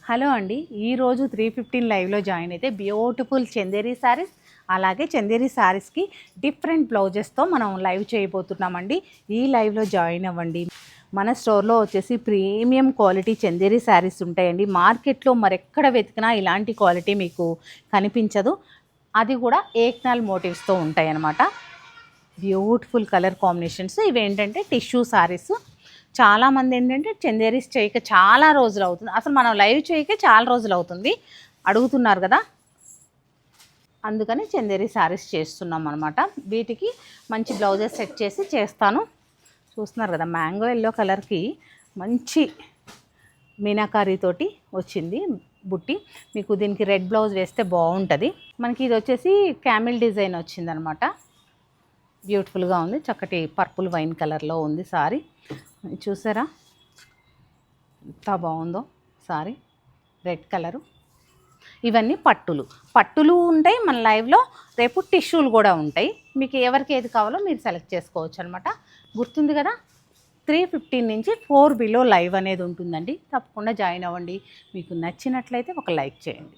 Hello అండి, ఈరోజు 315 లైవ్లో జాయిన్ అయితే బ్యూటిఫుల్ చందేరి శారీస్, అలాగే చందేరి శారీస్కి డిఫరెంట్ బ్లౌజెస్తో మనం లైవ్ చేయబోతున్నామండి. ఈ లైవ్లో జాయిన్ అవ్వండి. మన స్టోర్లో వచ్చేసి ప్రీమియం క్వాలిటీ చందేరి శారీస్ ఉంటాయండి. మార్కెట్లో మరెక్కడ వెతికినా ఇలాంటి క్వాలిటీ మీకు కనిపించదు. అది కూడా ఏక్నాల్ మోటివ్స్తో ఉంటాయి అన్నమాట. Beautiful colour combinations. ఇవేంటంటే టిష్యూ శారీస్. చాలామంది ఏంటంటే చందేరీస్ చేయక చాలా రోజులు అవుతుంది, అసలు మనం లైవ్ చేయక చాలా రోజులు అవుతుంది అడుగుతున్నారు కదా, అందుకని చందేరీ శారీస్ చేస్తున్నాం అనమాట. వీటికి మంచి బ్లౌజెస్ సెట్ చేసి చేస్తాను. చూస్తున్నారు కదా, మ్యాంగో ఎల్లో కలర్కి మంచి మీనాకారీతోటి వచ్చింది బుట్టి. మీకు దీనికి రెడ్ బ్లౌజ్ వేస్తే బాగుంటుంది. మనకి ఇది వచ్చేసి క్యామిల్ డిజైన్ వచ్చిందనమాట. బ్యూటిఫుల్గా ఉంది, చక్కటి పర్పుల్ వైన్ కలర్లో ఉంది సారీ. చూసారా ఎంత బాగుందో సారీ, రెడ్ కలరు. ఇవన్నీ పట్టులు ఉంటాయి మన లైవ్లో. రేపు టిష్యూలు కూడా ఉంటాయి. మీకు ఎవరికి ఏది కావాలో మీరు సెలెక్ట్ చేసుకోవచ్చు అనమాట. గుర్తుంది కదా, 315 నుంచి 4 బిలో లైవ్ అనేది ఉంటుందండి. తప్పకుండా జాయిన్ అవ్వండి. మీకు నచ్చినట్లయితే ఒక లైక్ చేయండి.